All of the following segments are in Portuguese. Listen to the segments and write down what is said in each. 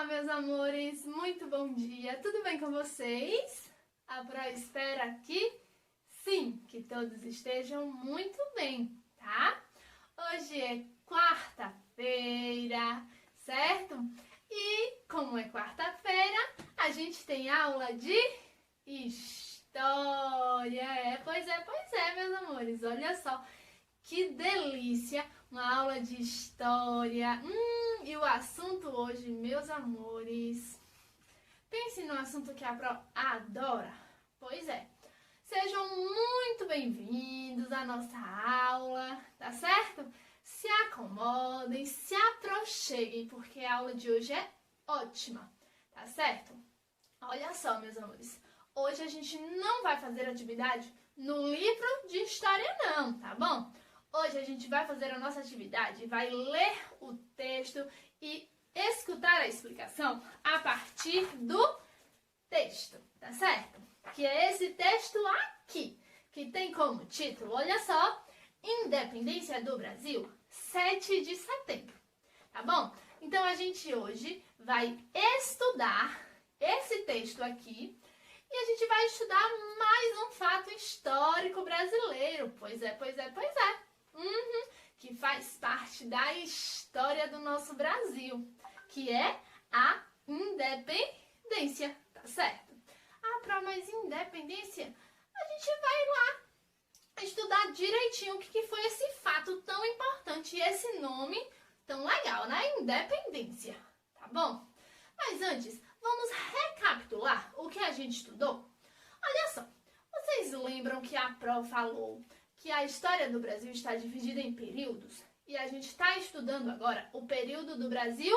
meus amores, muito bom dia, tudo bem com vocês? A Pro espera que sim, que todos estejam muito bem, tá? Hoje é quarta-feira, certo? E como é quarta-feira, a gente tem aula de história. Pois é, meus amores, olha só que delícia, uma aula de história. E o assunto hoje, meus amores, pense no assunto que a Pro adora. Pois é, sejam muito bem-vindos à nossa aula, tá certo? Se acomodem, se aproxeguem, porque a aula de hoje é ótima, tá certo? Olha só, meus amores, hoje a gente não vai fazer atividade no livro de história não, tá bom? Hoje a gente vai fazer a nossa atividade, vai ler o texto e escutar a explicação a partir do texto, tá certo? Que é esse texto aqui, que tem como título, olha só, Independência do Brasil, 7 de setembro, tá bom? Então a gente hoje vai estudar esse texto aqui e a gente vai estudar mais um fato histórico brasileiro, pois é. Que faz parte da história do nosso Brasil, que é a independência, tá certo? Mas independência, a gente vai lá estudar direitinho o que foi esse fato tão importante e esse nome tão legal, né? Independência, tá bom? Mas antes, vamos recapitular o que a gente estudou? Olha só, vocês lembram que a Pro falou que a história do Brasil está dividida em períodos? E a gente está estudando agora o período do Brasil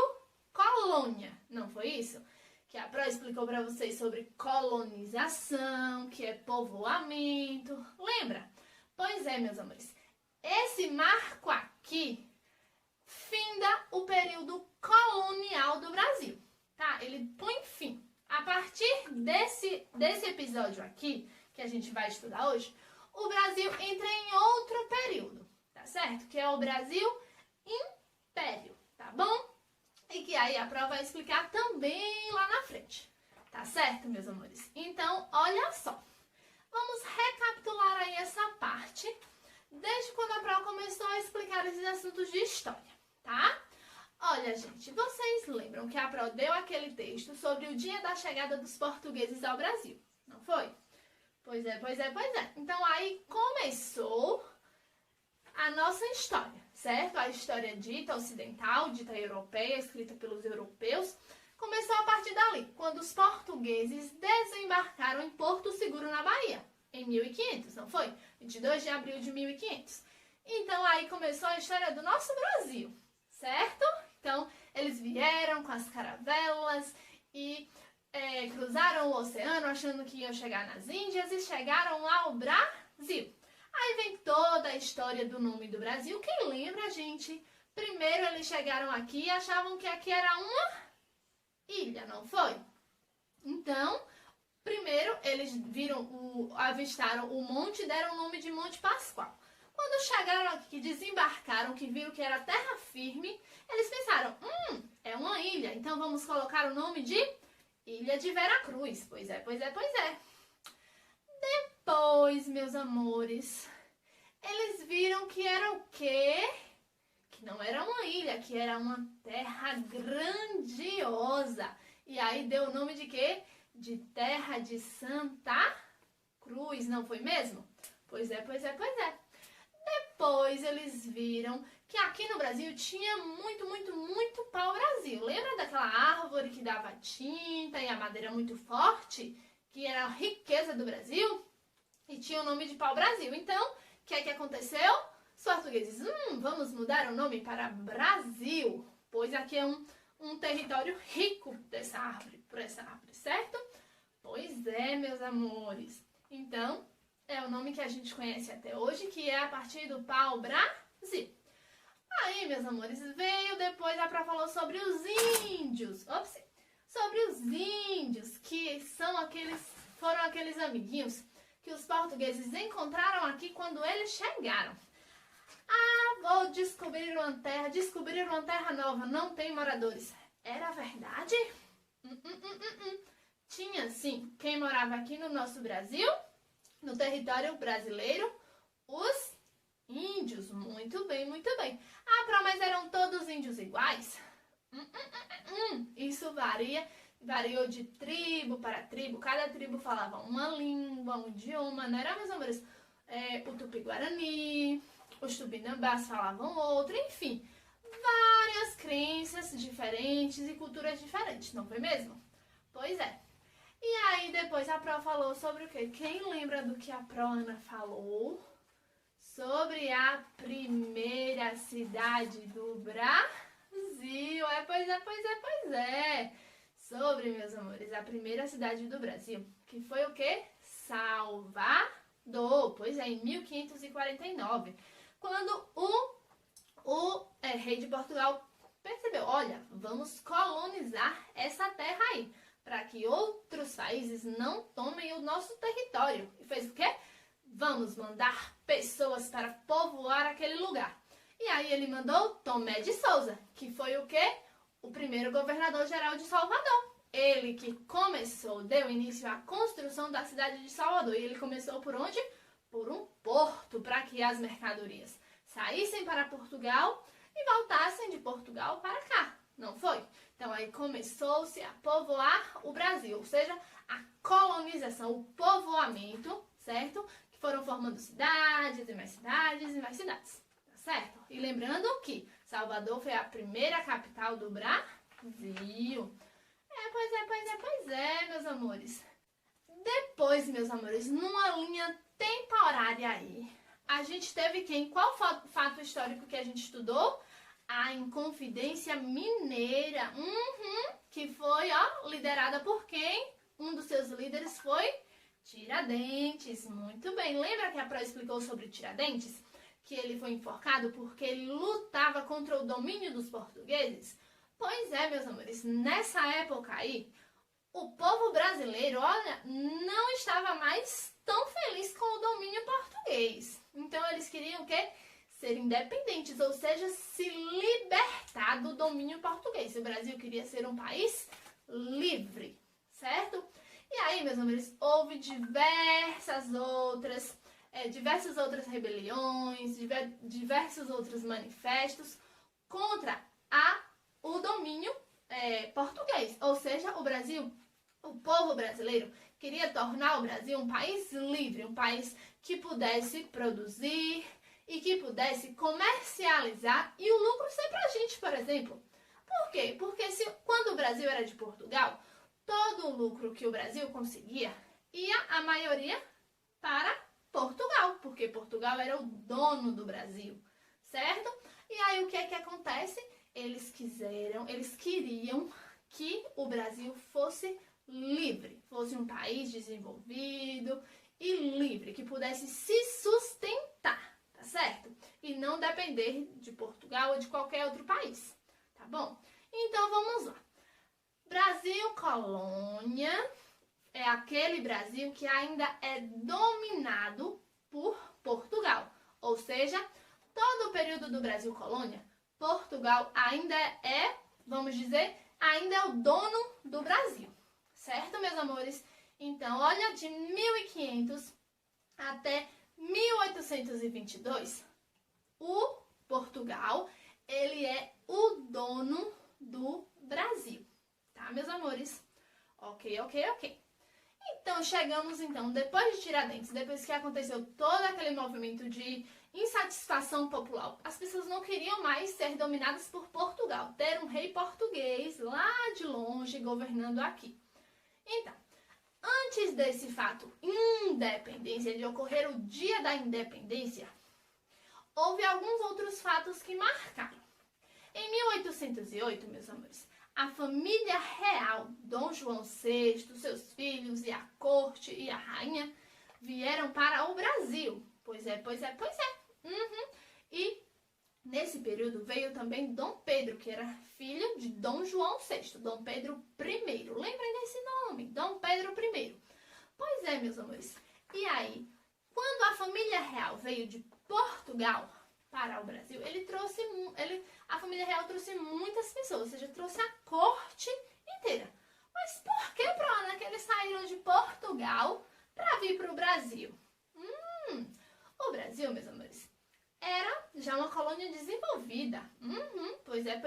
colônia, não foi isso? Que a Pro explicou para vocês sobre colonização, que é povoamento, lembra? Pois é, meus amores, esse marco aqui finda o período colonial do Brasil, tá? Ele põe fim. A partir desse episódio aqui, que a gente vai estudar hoje, o Brasil entra em outro período, tá certo? Que é o Brasil Império, tá bom? E que aí a Pro vai explicar também lá na frente, tá certo, meus amores? Então, olha só, vamos recapitular aí essa parte, desde quando a Pro começou a explicar esses assuntos de história, tá? Olha, gente, vocês lembram que a Pro deu aquele texto sobre o dia da chegada dos portugueses ao Brasil, não foi? Pois é. Então aí começou a nossa história, certo? A história dita ocidental, dita europeia, escrita pelos europeus, começou a partir dali, quando os portugueses desembarcaram em Porto Seguro, na Bahia, em 1500, não foi? 22 de abril de 1500. Então aí começou a história do nosso Brasil, certo? Então eles vieram com as caravelas e cruzaram o oceano achando que iam chegar nas Índias e chegaram ao Brasil. Aí vem toda a história do nome do Brasil. Quem lembra, gente? Primeiro eles chegaram aqui e achavam que aqui era uma ilha, não foi? Então, primeiro eles avistaram o monte e deram o nome de Monte Pascoal. Quando chegaram aqui, que desembarcaram, que viram que era terra firme, eles pensaram, é uma ilha, então vamos colocar o nome de Ilha de Veracruz. Pois é. Depois, meus amores, eles viram que era o quê? Que não era uma ilha, que era uma terra grandiosa. E aí deu o nome de quê? De Terra de Santa Cruz, não foi mesmo? Pois é. Depois eles viram que aqui no Brasil tinha muito pau-brasil. Lembra daquela árvore que dava tinta e a madeira muito forte? Que era a riqueza do Brasil? E tinha o nome de pau-brasil. Então, o que é que aconteceu? Os portugueses, vamos mudar o nome para Brasil, pois aqui é um território rico por essa árvore, certo? Pois é, meus amores. Então, é o nome que a gente conhece até hoje, que é a partir do pau-brasil. Aí, meus amores, veio depois a Pro falou sobre os índios. Sobre os índios, que foram aqueles amiguinhos que os portugueses encontraram aqui quando eles chegaram. Descobriram uma terra nova, não tem moradores. Era verdade? quem morava aqui no nosso Brasil, no território brasileiro? Os índios. Muito bem, muito bem. Ah, Pro, mas eram todos índios iguais? Isso variou de tribo para tribo. Cada tribo falava uma língua, um idioma, não era, meus amores? O Tupi-Guarani, os Tupinambás falavam outro, enfim. Várias crenças diferentes e culturas diferentes, não foi mesmo? Pois é. E aí depois a Pro falou sobre o quê? Quem lembra do que a Pro Ana falou? Sobre a primeira cidade do Brasil. Pois é. Sobre, meus amores, a primeira cidade do Brasil, que foi o quê? Salvador. Pois é, em 1549. Quando o rei de Portugal percebeu, olha, vamos colonizar essa terra aí, para que outros países não tomem o nosso território. E fez o quê? Vamos mandar pessoas para povoar aquele lugar. E aí ele mandou Tomé de Souza, que foi o quê? O primeiro governador-geral de Salvador. Ele que deu início à construção da cidade de Salvador. E ele começou por onde? Por um porto, para que as mercadorias saíssem para Portugal e voltassem de Portugal para cá, não foi? Então aí começou-se a povoar o Brasil, ou seja, a colonização, o povoamento, certo? Que foram formando cidades e mais cidades e mais cidades, tá certo? E lembrando que Salvador foi a primeira capital do Brasil. Pois é, meus amores. Depois, meus amores, numa linha temporária aí, a gente teve quem? Qual fato histórico que a gente estudou? A Inconfidência Mineira, que foi, liderada por quem? Um dos seus líderes foi Tiradentes. Muito bem. Lembra que a Pro explicou sobre Tiradentes? Que ele foi enforcado porque ele lutava contra o domínio dos portugueses? Pois é, meus amores, nessa época aí, o povo brasileiro, olha, não estava mais tão feliz com o domínio português. Então eles queriam o quê? Ser independentes, ou seja, se libertar do domínio português. O Brasil queria ser um país livre, certo? E aí, meus amores, houve diversas outras rebeliões, diversos outros manifestos contra o domínio português. Ou seja, o povo brasileiro queria tornar o Brasil um país livre, um país que pudesse produzir e que pudesse comercializar e o lucro ser pra gente, por exemplo. Por quê? Porque quando o Brasil era de Portugal, todo o lucro que o Brasil conseguia ia, a maioria, para Portugal, porque Portugal era o dono do Brasil, certo? E aí o que é que acontece? Eles queriam que o Brasil fosse livre, fosse um país desenvolvido e livre, que pudesse se sustentar, tá certo? E não depender de Portugal ou de qualquer outro país, tá bom? Então vamos lá. Brasil colônia é aquele Brasil que ainda é dominado por Portugal, ou seja, todo o período do Brasil colônia, Portugal ainda vamos dizer, ainda é o dono do Brasil, certo, meus amores? Então, olha, de 1500 até 1822, o Portugal, ele é o dono do Brasil, tá, meus amores? Ok. Então, chegamos, depois de Tiradentes, depois que aconteceu todo aquele movimento de insatisfação popular, as pessoas não queriam mais ser dominadas por Portugal, ter um rei português lá de longe governando aqui. Então, antes desse fato independência, de ocorrer o dia da independência, houve alguns outros fatos que marcaram. Em 1808, meus amores, a família real, Dom João VI, seus filhos e a corte e a rainha vieram para o Brasil. Pois é. E nesse período veio também Dom Pedro, que era filho de Dom João VI, Dom Pedro I. Lembrem desse nome, Dom Pedro I. Pois é, meus amores. E aí, quando a família real veio de Portugal para o Brasil, a família real trouxe muitas pessoas, ou seja, trouxe a corte inteira. Mas por que, Pro Ana, que eles saíram de Portugal colônia desenvolvida. Pois é.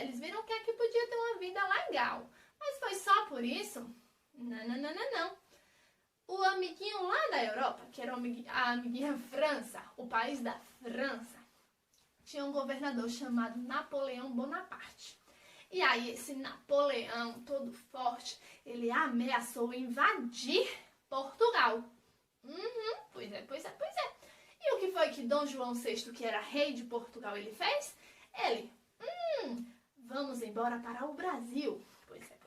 Eles viram que aqui podia ter uma vida legal. Mas foi só por isso? Não. O amiguinho lá da Europa, que era a amiguinha França, o país da França, tinha um governador chamado Napoleão Bonaparte. E aí esse Napoleão, todo forte, ele ameaçou invadir Portugal. Pois é. E o que foi que Dom João VI, que era rei de Portugal, ele fez? Ele, vamos embora para o Brasil. Pois é.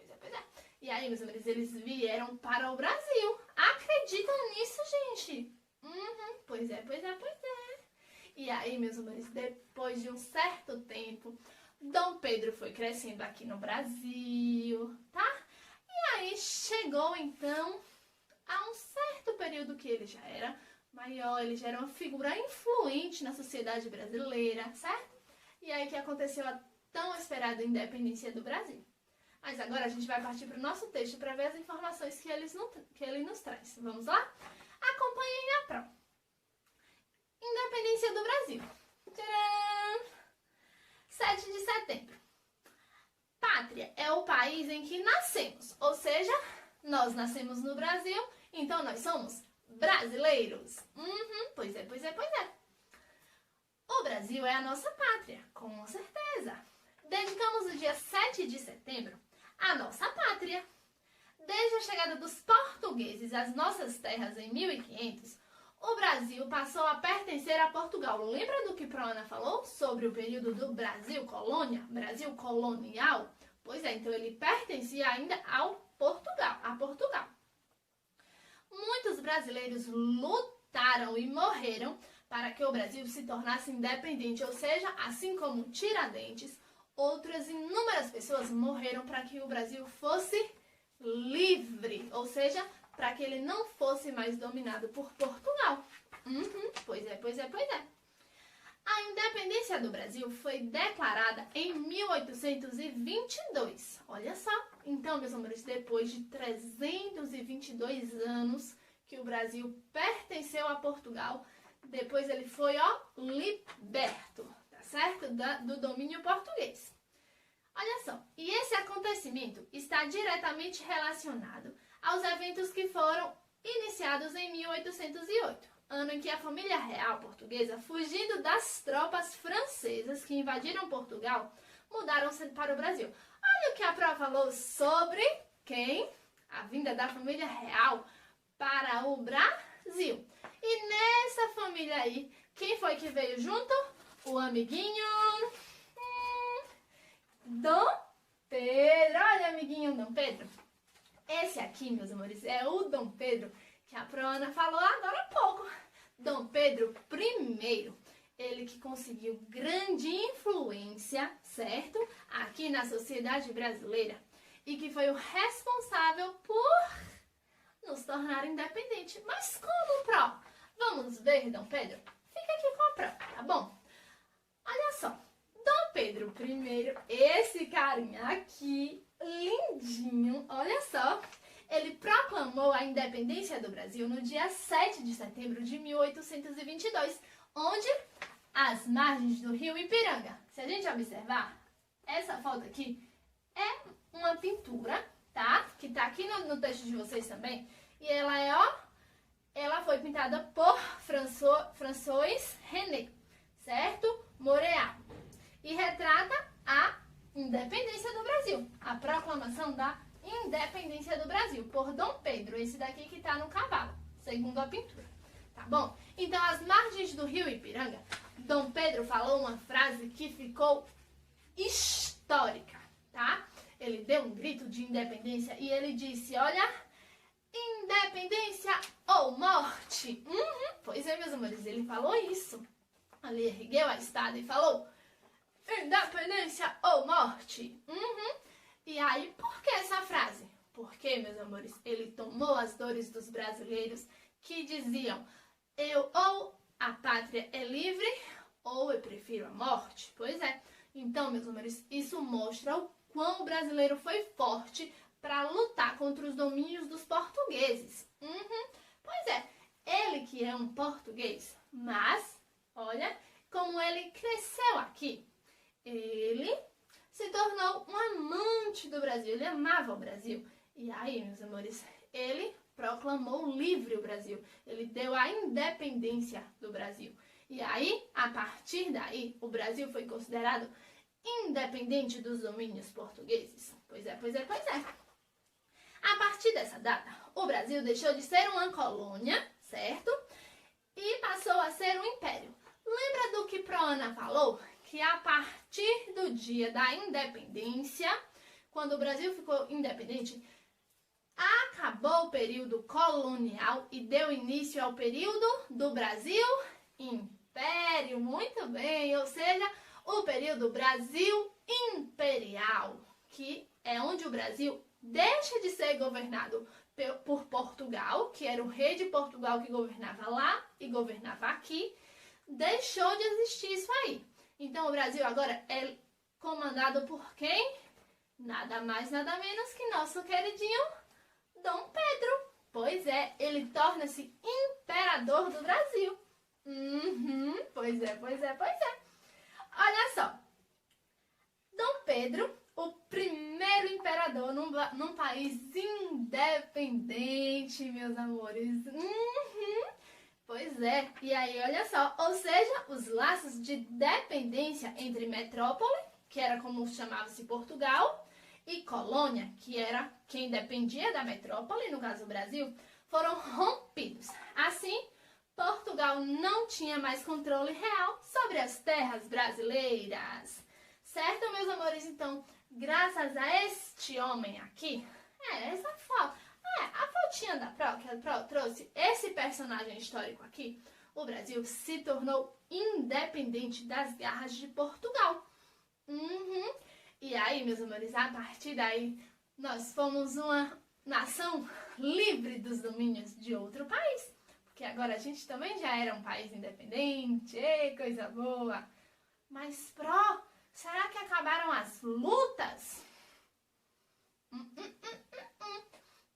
E aí, meus amores, eles vieram para o Brasil. Acreditam nisso, gente? Pois é. E aí, meus amores, depois de um certo tempo, Dom Pedro foi crescendo aqui no Brasil, tá? E aí chegou, então, a um certo período que ele já era maior, ele já era uma figura influente na sociedade brasileira, certo? E aí que aconteceu a tão esperada independência do Brasil. Mas agora a gente vai partir para o nosso texto para ver as informações que ele nos traz. Vamos lá? Acompanhem a prova. Independência do Brasil. Tcharam! 7 de setembro. Pátria é o país em que nascemos, ou seja, nós nascemos no Brasil, então nós somos brasileiros. Pois é. O Brasil é a nossa pátria, com certeza. Dedicamos o dia 7 de setembro à nossa pátria. Desde a chegada dos portugueses às nossas terras em 1500, o Brasil passou a pertencer a Portugal. Lembra do que Proana falou sobre o período do Brasil colônia, Brasil colonial? Pois é, então ele pertencia ainda a Portugal. Muitos brasileiros lutaram e morreram para que o Brasil se tornasse independente, ou seja, assim como Tiradentes, outras inúmeras pessoas morreram para que o Brasil fosse livre, ou seja, para que ele não fosse mais dominado por Portugal. Pois é. A independência do Brasil foi declarada em 1822. Olha só. Então, meus amores, depois de 322 anos que o Brasil pertenceu a Portugal, depois ele foi, liberto, tá certo? Do domínio português. Olha só, e esse acontecimento está diretamente relacionado aos eventos que foram iniciados em 1808, ano em que a família real portuguesa, fugindo das tropas francesas que invadiram Portugal, mudaram-se para o Brasil. Olha o que a prova falou sobre quem? A vinda da família real para o Brasil. E nessa família aí, quem foi que veio junto? O amiguinho Dom Pedro. Olha, amiguinho Dom Pedro. Esse aqui, meus amores, é o Dom Pedro que a Proana falou agora há pouco. Dom Pedro I, ele que conseguiu grande influência, certo? Aqui na sociedade brasileira e que foi o responsável por nos tornar independentes. Mas como, Pro? Vamos ver, Dom Pedro? Fica aqui com a Pro, tá bom? Olha só, Dom Pedro I, esse carinha aqui, lindinho, olha só, ele proclamou a independência do Brasil no dia 7 de setembro de 1822, onde? Às margens do rio Ipiranga. Se a gente observar, essa foto aqui é uma pintura, tá? Que tá aqui no texto de vocês também. E ela é, ela foi pintada por François René, certo? Moreau. E retrata a independência do Brasil, a proclamação da independência do Brasil por Dom Pedro, esse daqui que tá no cavalo, segundo a pintura, tá bom? Então, às margens do rio Ipiranga, Dom Pedro falou uma frase que ficou histórica, tá? Ele deu um grito de independência e ele disse, olha, independência ou morte. Pois é, meus amores, ele falou isso. Ele ergueu a espada e falou, independência ou morte. E aí, por que essa frase? Porque, meus amores, ele tomou as dores dos brasileiros que diziam, ou a pátria é livre, ou eu prefiro a morte. Pois é. Então, meus amores, isso mostra o quão o brasileiro foi forte para lutar contra os domínios dos portugueses. Pois é, ele que é um português, mas, olha, como ele cresceu aqui, ele se tornou um amante do Brasil, ele amava o Brasil. E aí, meus amores, ele proclamou livre o Brasil, ele deu a independência do Brasil. E aí, a partir daí, o Brasil foi considerado independente dos domínios portugueses. Pois é. A partir dessa data, o Brasil deixou de ser uma colônia, certo? E passou a ser um império. Lembra do que Proana falou? Que a partir do dia da independência, quando o Brasil ficou independente, acabou o período colonial e deu início ao período do Brasil Império. Muito bem, ou seja, o período Brasil Imperial, que é onde o Brasil deixa de ser governado por Portugal, que era o rei de Portugal que governava lá e governava aqui, deixou de existir isso aí. Então o Brasil agora é comandado por quem? Nada mais, nada menos que nosso queridinho Dom Pedro. Pois é, ele torna-se imperador do Brasil. Pois é. Olha só, Dom Pedro, o primeiro imperador num país independente, meus amores. Pois é, e aí olha só, ou seja, os laços de dependência entre metrópole, que era como chamava-se Portugal, e colônia, que era quem dependia da metrópole, no caso o Brasil, foram rompidos. Assim, Portugal não tinha mais controle real sobre as terras brasileiras. Certo, meus amores? Então, graças a este homem aqui, a fotinha da Pro, que a Pro trouxe esse personagem histórico aqui, o Brasil se tornou independente das garras de Portugal. E aí, meus amores, a partir daí, nós fomos uma nação livre dos domínios de outro país. Porque agora a gente também já era um país independente, coisa boa. Mas, Pro, será que acabaram as lutas?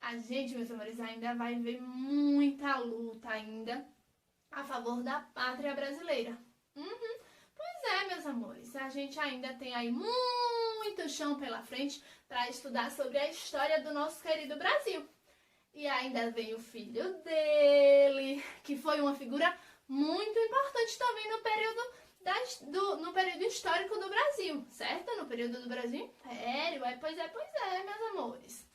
A gente, meus amores, ainda vai ver muita luta ainda a favor da pátria brasileira. Pois é, meus amores, a gente ainda tem aí muito chão pela frente para estudar sobre a história do nosso querido Brasil. E ainda vem o filho dele, que foi uma figura muito importante também no período histórico do Brasil, certo? No período do Brasil Império. Pois é, meus amores.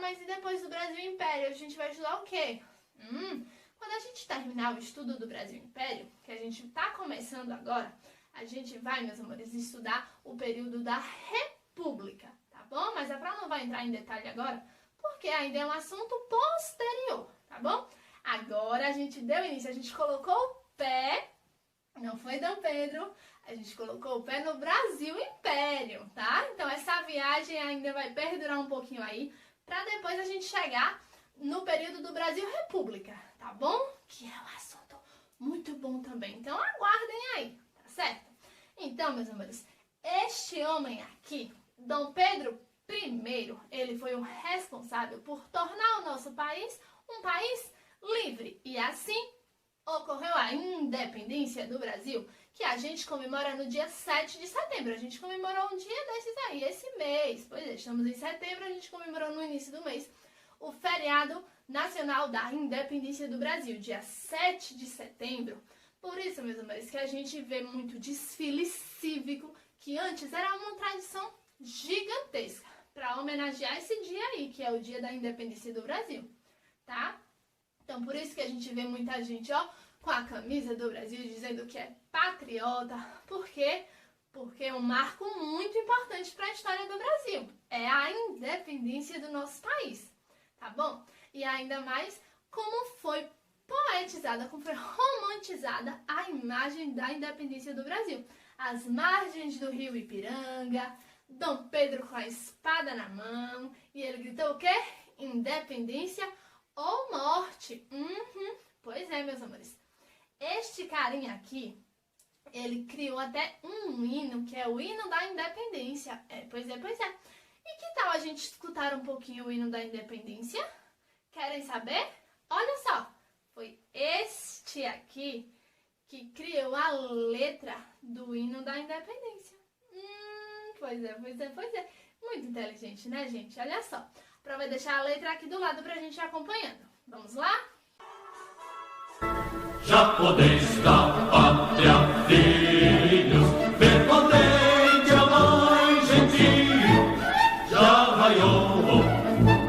Mas e depois do Brasil Império, a gente vai estudar o quê? Quando a gente terminar o estudo do Brasil Império, que a gente está começando agora, a gente vai, meus amores, estudar o período da República, tá bom? Mas a Pro não vai entrar em detalhe agora, porque ainda é um assunto posterior, tá bom? Agora a gente deu início, a gente colocou o pé, não foi Dom Pedro, a gente colocou o pé no Brasil Império, tá? Então essa viagem ainda vai perdurar um pouquinho aí, pra depois a gente chegar no período do Brasil República, tá bom? Que é um assunto muito bom também, então aguardem aí, tá certo? Então, meus amores, este homem aqui, Dom Pedro I, ele foi o responsável por tornar o nosso país um país livre. E assim ocorreu a independência do Brasil, que a gente comemora no dia 7 de setembro. A gente comemorou um dia desses aí, esse mês. Pois é, estamos em setembro, a gente comemorou no início do mês o feriado nacional da independência do Brasil, dia 7 de setembro. Por isso, meus amores, que a gente vê muito desfile cívico, que antes era uma tradição gigantesca, para homenagear esse dia aí, que é o dia da independência do Brasil, tá? Então, por isso que a gente vê muita gente, ó, com a camisa do Brasil, dizendo que é patriota. Por quê? Porque é um marco muito importante para a história do Brasil. É a independência do nosso país, tá bom? E ainda mais como foi poetizada, como foi romantizada a imagem da independência do Brasil. As margens do rio Ipiranga, Dom Pedro com a espada na mão, e ele gritou o quê? Independência ou morte. Pois é, meus amores. Este carinha aqui, ele criou até um hino, que é o hino da independência. Pois é. E que tal a gente escutar um pouquinho o hino da independência? Querem saber? Olha só, foi este aqui que criou a letra do hino da independência. Pois é. Muito inteligente, né, gente? Olha só. A prova vai deixar a letra aqui do lado pra gente ir acompanhando. Vamos lá? Já podeis da pátria, filhos, ver contente a mãe gentil. Já raiou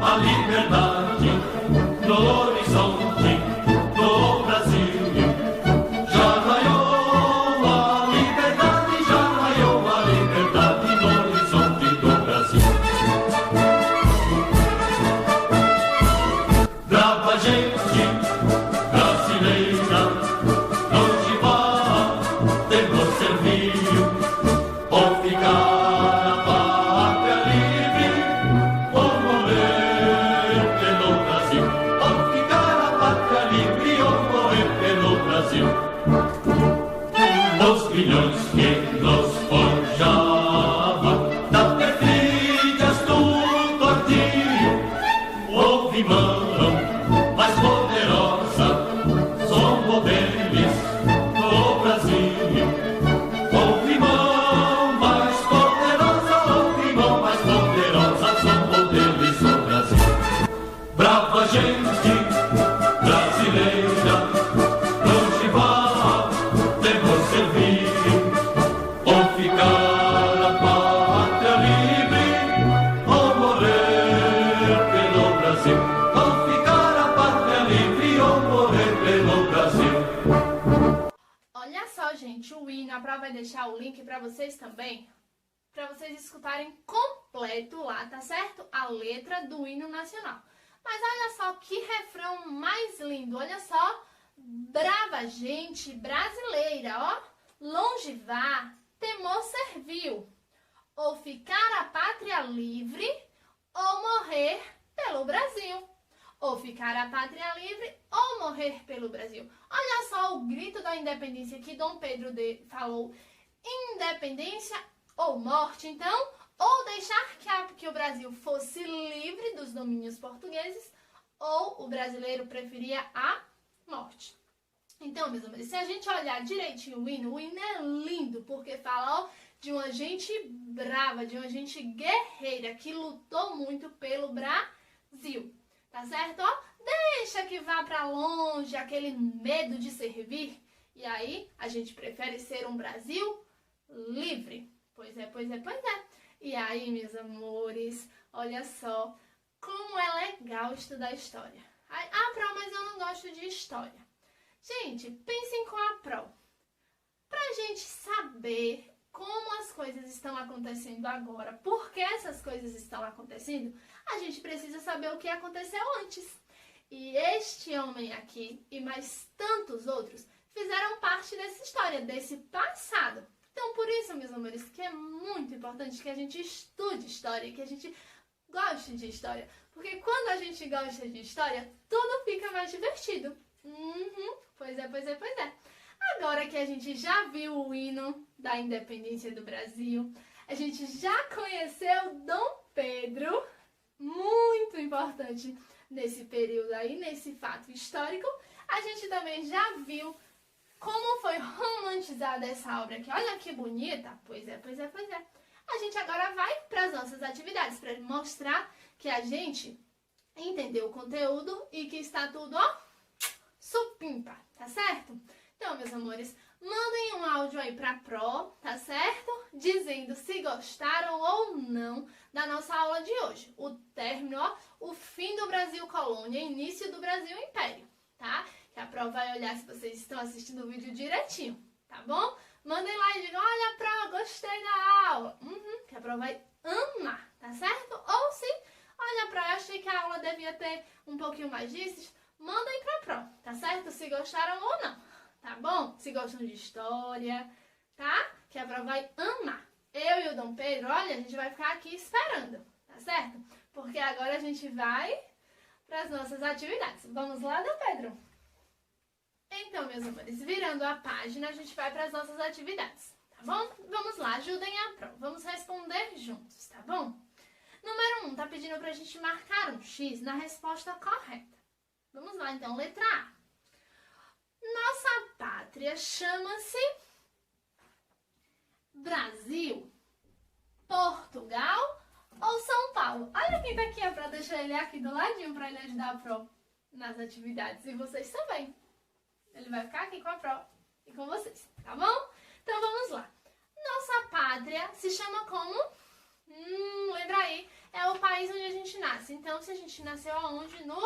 a liberdade no horizonte do Brasil. Já raiou a liberdade, já raiou a liberdade no horizonte do Brasil. Brava gente brasileira, onde vá, temos serviu, ou ficar a pátria livre, ou morrer pelo Brasil, ou ficar a pátria livre, ou morrer pelo Brasil. Os milhões que nos forjavam da perfídia astuta ardil, houve mão mais poderosa, somos deles no Brasil. Houve mão mais poderosa, houve mão mais poderosa, somos deles no Brasil. Brava gente brasileira, longe vá, temos servir, ou ficar a pátria livre, ou morrer pelo Brasil, ou ficar a pátria livre, ou morrer pelo Brasil. Olha só, gente, o hino, a prova vai deixar o link pra vocês também, pra vocês escutarem completo lá, tá certo? A letra do hino nacional. Mas olha só que refrão mais lindo, olha só. Brava gente brasileira, ó. Longe vá, temor serviu. Ou ficar a pátria livre, ou morrer pelo Brasil. Ou ficar a pátria livre, ou morrer pelo Brasil. Olha só o grito da independência que Dom Pedro falou. Independência ou morte, então, ou deixar que o Brasil fosse livre dos domínios portugueses, ou o brasileiro preferia a morte. Então, meus amores, se a gente olhar direitinho o hino é lindo, porque fala, ó, de uma gente brava, de uma gente guerreira, que lutou muito pelo Brasil, tá certo? Ó, deixa que vá pra longe aquele medo de servir, e aí a gente prefere ser um Brasil livre. Pois é. E aí, meus amores, olha só como é legal estudar história. Pro, mas eu não gosto de história. Gente, pensem com a Pro. Pra gente saber como as coisas estão acontecendo agora, por que essas coisas estão acontecendo, a gente precisa saber o que aconteceu antes. E este homem aqui e mais tantos outros fizeram parte dessa história, desse passado. Então, por isso, meus amores, que é muito importante que a gente estude história, que a gente goste de história. Porque quando a gente gosta de história, tudo fica mais divertido. Pois é. Agora que a gente já viu o hino da independência do Brasil, a gente já conheceu Dom Pedro, muito importante nesse período aí, nesse fato histórico, a gente também já viu como foi romantizada essa obra aqui. Olha que bonita. Pois é. A gente agora vai para as nossas atividades, para mostrar que a gente entendeu o conteúdo e que está tudo, ó, supimpa, tá certo? Então, meus amores, mandem um áudio aí pra Pro, tá certo? Dizendo se gostaram ou não da nossa aula de hoje. O término, ó, o fim do Brasil colônia, início do Brasil império, tá? Que a Pro vai olhar se vocês estão assistindo o vídeo direitinho, tá bom? Mandem lá e digam, olha, Pro, gostei da aula. Que a Pro vai amar, tá certo? Ou se, olha, Pro, eu achei que a aula devia ter um pouquinho mais disso, mandem pra Pro, tá certo? Se gostaram ou não, tá bom? Se gostam de história, tá? Que a Pro vai amar. Eu e o Dom Pedro, olha, a gente vai ficar aqui esperando, tá certo? Porque agora a gente vai para as nossas atividades. Vamos lá, Dom Pedro? Então, meus amores, virando a página, a gente vai para as nossas atividades, tá bom? Vamos lá, ajudem a Pro. Vamos responder juntos, tá bom? Número 1, tá pedindo pra gente marcar um X na resposta correta. Vamos lá, então, letra A. Nossa pátria chama-se Brasil, Portugal ou São Paulo? Olha quem tá aqui, pra deixar ele aqui do ladinho pra ele ajudar a Pro nas atividades. E vocês também. Ele vai ficar aqui com a Pro e com vocês, tá bom? Então vamos lá. Nossa pátria se chama como? Lembra aí, é o país onde a gente nasce. Então, se a gente nasceu aonde? No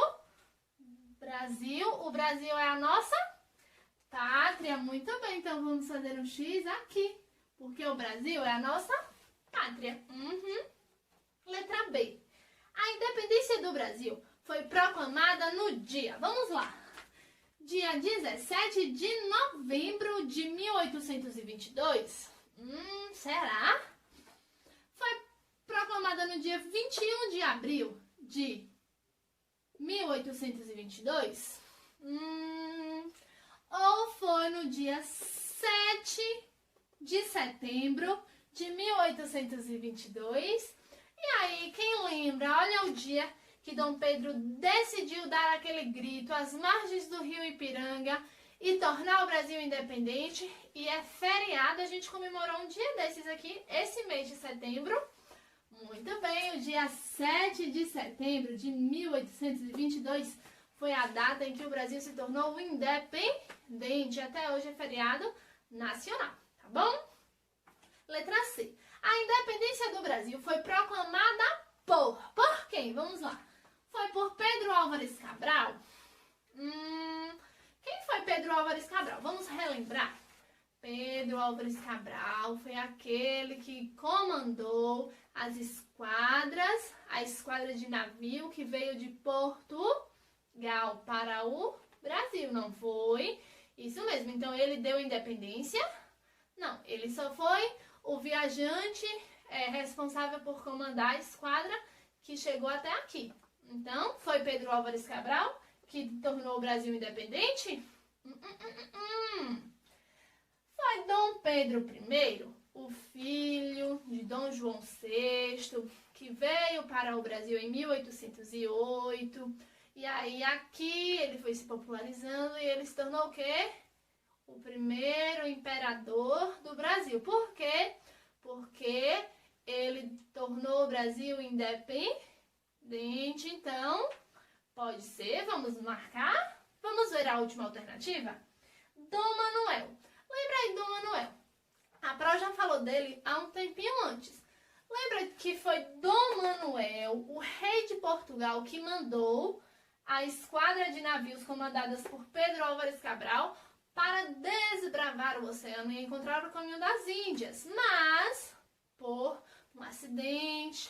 Brasil. O Brasil é a nossa pátria. Muito bem, então vamos fazer um X aqui. Porque o Brasil é a nossa pátria. Letra B. A independência do Brasil foi proclamada no dia, vamos lá, dia 17 de novembro de 1822. Será? Foi proclamada no dia 21 de abril de 1822? Ou foi no dia 7 de setembro de 1822? E aí, quem lembra? Olha o dia que Dom Pedro decidiu dar aquele grito às margens do rio Ipiranga e tornar o Brasil independente. E é feriado, a gente comemorou um dia desses aqui, esse mês de setembro. Muito bem, o dia 7 de setembro de 1822 foi a data em que o Brasil se tornou independente. Até hoje é feriado nacional, tá bom? Letra C. A independência do Brasil foi proclamada por quem? Vamos lá. Foi por Pedro Álvares Cabral? Quem foi Pedro Álvares Cabral? Vamos relembrar. Pedro Álvares Cabral foi aquele que comandou as esquadras, a esquadra de navio que veio de Portugal para o Brasil, não foi? Isso mesmo, então ele deu independência? Não, ele só foi o viajante responsável por comandar a esquadra que chegou até aqui. Então, foi Pedro Álvares Cabral que tornou o Brasil independente? Foi Dom Pedro I, o filho de Dom João VI, que veio para o Brasil em 1808. E aí aqui ele foi se popularizando e ele se tornou o quê? O primeiro imperador do Brasil. Por quê? Porque ele tornou o Brasil independente. Então, pode ser, vamos marcar. Vamos ver a última alternativa? Dom Manuel. Lembra aí Dom Manuel? A Pro já falou dele há um tempinho antes. Lembra que foi Dom Manuel, o rei de Portugal, que mandou a esquadra de navios comandadas por Pedro Álvares Cabral para desbravar o oceano e encontrar o caminho das Índias. Mas, por um acidente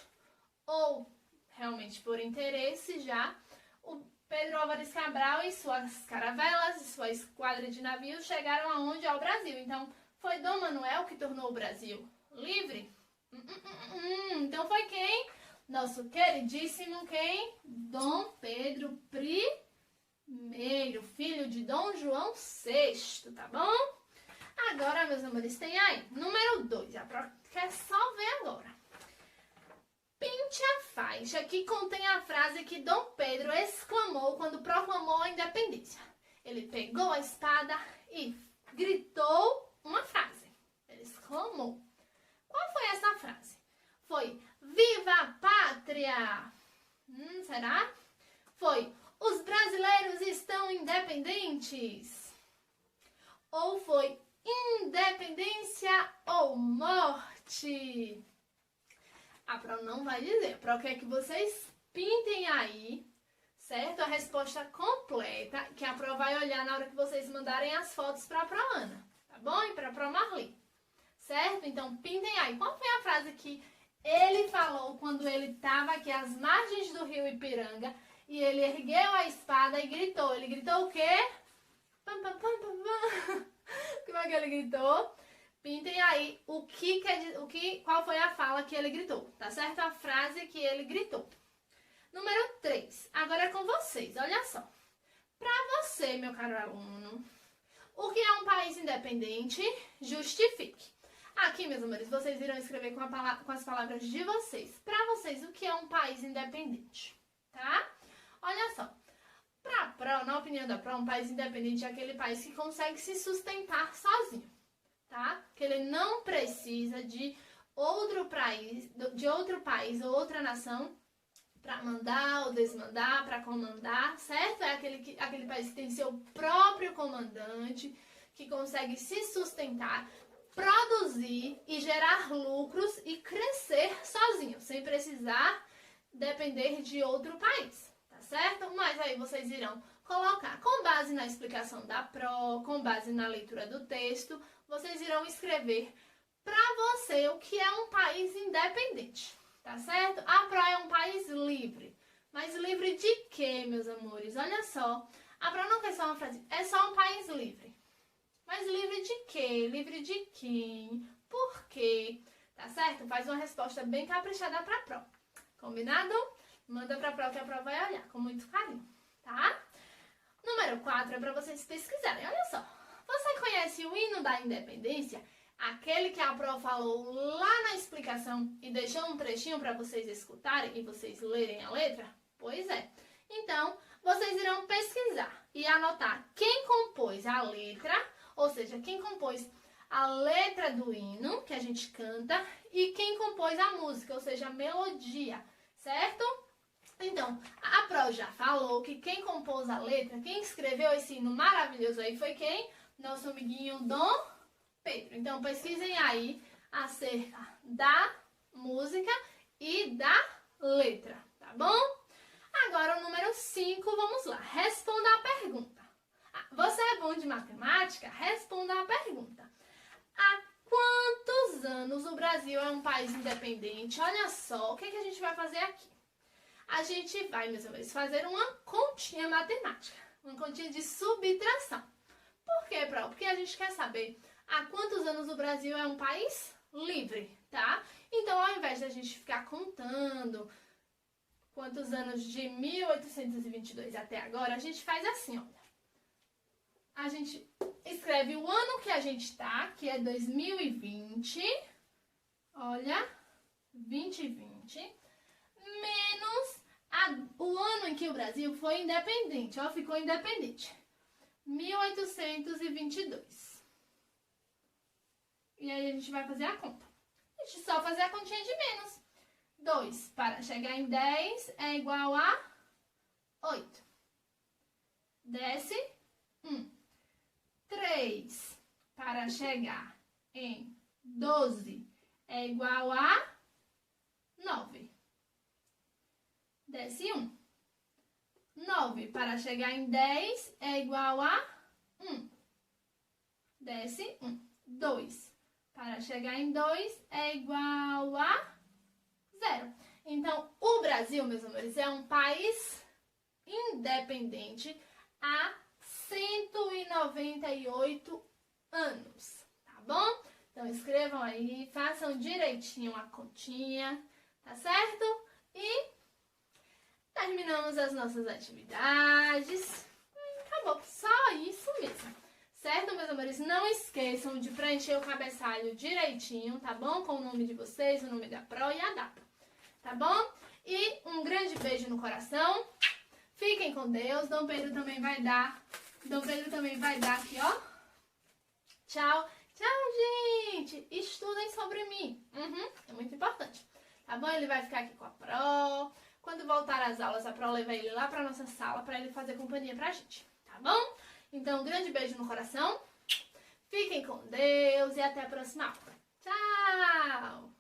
ou realmente por interesse já, o Pedro Álvares Cabral e suas caravelas e sua esquadra de navios chegaram aonde? Ao Brasil. Então, foi Dom Manuel que tornou o Brasil livre? Então foi quem? Nosso queridíssimo quem? Dom Pedro I, filho de Dom João VI, tá bom? Agora, meus amores, tem aí, número 2, quer só ver agora. Pinte a faixa que contém a frase que Dom Pedro exclamou quando proclamou a independência. Ele pegou a espada e gritou uma frase. Ele exclamou. Qual foi essa frase? Foi Viva a Pátria! Será? Foi Os brasileiros estão independentes? Ou foi Independência ou morte? A Pro não vai dizer. A Pro quer que vocês pintem aí, certo? A resposta completa, que a Pro vai olhar na hora que vocês mandarem as fotos para a Pro Ana, tá bom? E para a Pro Marli, certo? Então, pintem aí. Qual foi a frase que ele falou quando ele estava aqui às margens do rio Ipiranga e ele ergueu a espada e gritou? Ele gritou o quê? Pam, pam, pam, pam, pam. Como é que ele gritou? Pintem aí qual foi a fala que ele gritou, tá certo? A frase que ele gritou. Número 3. Agora é com vocês, olha só. Para você, meu caro aluno, o que é um país independente? Justifique. Aqui, meus amores, vocês irão escrever com as palavras de vocês. Para vocês, o que é um país independente, tá? Olha só. Para a Pro, na opinião da Pro, um país independente é aquele país que consegue se sustentar sozinho, tá? Que ele não precisa de outro país ou outra nação para mandar ou desmandar, para comandar, certo? É aquele país que tem seu próprio comandante, que consegue se sustentar, produzir e gerar lucros e crescer sozinho, sem precisar depender de outro país, tá certo? Mas aí vocês irão colocar, com base na explicação da Pro, com base na leitura do texto, vocês irão escrever para você o que é um país independente, tá certo? A Pro é um país livre. Mas livre de quê, meus amores? Olha só, a Pro não quer só uma frase, é só um país livre. Mas livre de quê? Livre de quem? Por quê? Tá certo? Faz uma resposta bem caprichada pra Pro. Combinado? Manda pra Pro que a Pro vai olhar com muito carinho, tá? Número 4 é pra vocês pesquisarem. Olha só. Você conhece o hino da independência? Aquele que a Pro falou lá na explicação e deixou um trechinho para vocês escutarem e vocês lerem a letra? Pois é. Então, vocês irão pesquisar e anotar quem compôs a letra, ou seja, quem compôs a letra do hino que a gente canta e quem compôs a música, ou seja, a melodia, certo? Então, a Pro já falou que quem compôs a letra, quem escreveu esse hino maravilhoso aí foi quem? Nosso amiguinho Dom Pedro. Então, pesquisem aí acerca da música e da letra, tá bom? Agora, o número 5, vamos lá. Responda a pergunta. Você é bom de matemática? Responda a pergunta. Há quantos anos o Brasil é um país independente? Olha só, o que a gente vai fazer aqui? A gente vai, meus amigos, fazer uma continha matemática. Uma continha de subtração. Por quê, Pro? Porque a gente quer saber há quantos anos o Brasil é um país livre, tá? Então, ao invés da gente ficar contando quantos anos de 1822 até agora, a gente faz assim, olha. A gente escreve o ano que a gente tá, que é 2020, olha, 2020, menos o ano em que o Brasil foi independente, ó, ficou independente, 1822. E aí a gente vai fazer a conta. A gente só fazer a continha de menos. 2 para chegar em 10 é igual a 8. Desce 1. 3 para chegar em 12 é igual a 9. Desce 1. 9 para chegar em 10 é igual a 1. Desce 1. 2 para chegar em 2 é igual a 0. Então, o Brasil, meus amores, é um país independente há 198 anos, tá bom? Então, escrevam aí, façam direitinho a continha, tá certo? E terminamos as nossas atividades. Acabou, só isso mesmo. Certo, meus amores? Não esqueçam de preencher o cabeçalho direitinho, tá bom? Com o nome de vocês, o nome da Pro e a data, tá bom? E um grande beijo no coração. Fiquem com Deus. Dom Pedro também vai dar aqui, ó. Tchau. Tchau, gente. Estudem sobre mim. É muito importante. Tá bom? Ele vai ficar aqui com a Pro. Quando voltar às aulas, a Pro leva ele lá pra nossa sala pra ele fazer companhia pra gente, tá bom? Então, um grande beijo no coração. Fiquem com Deus e até a próxima aula. Tchau!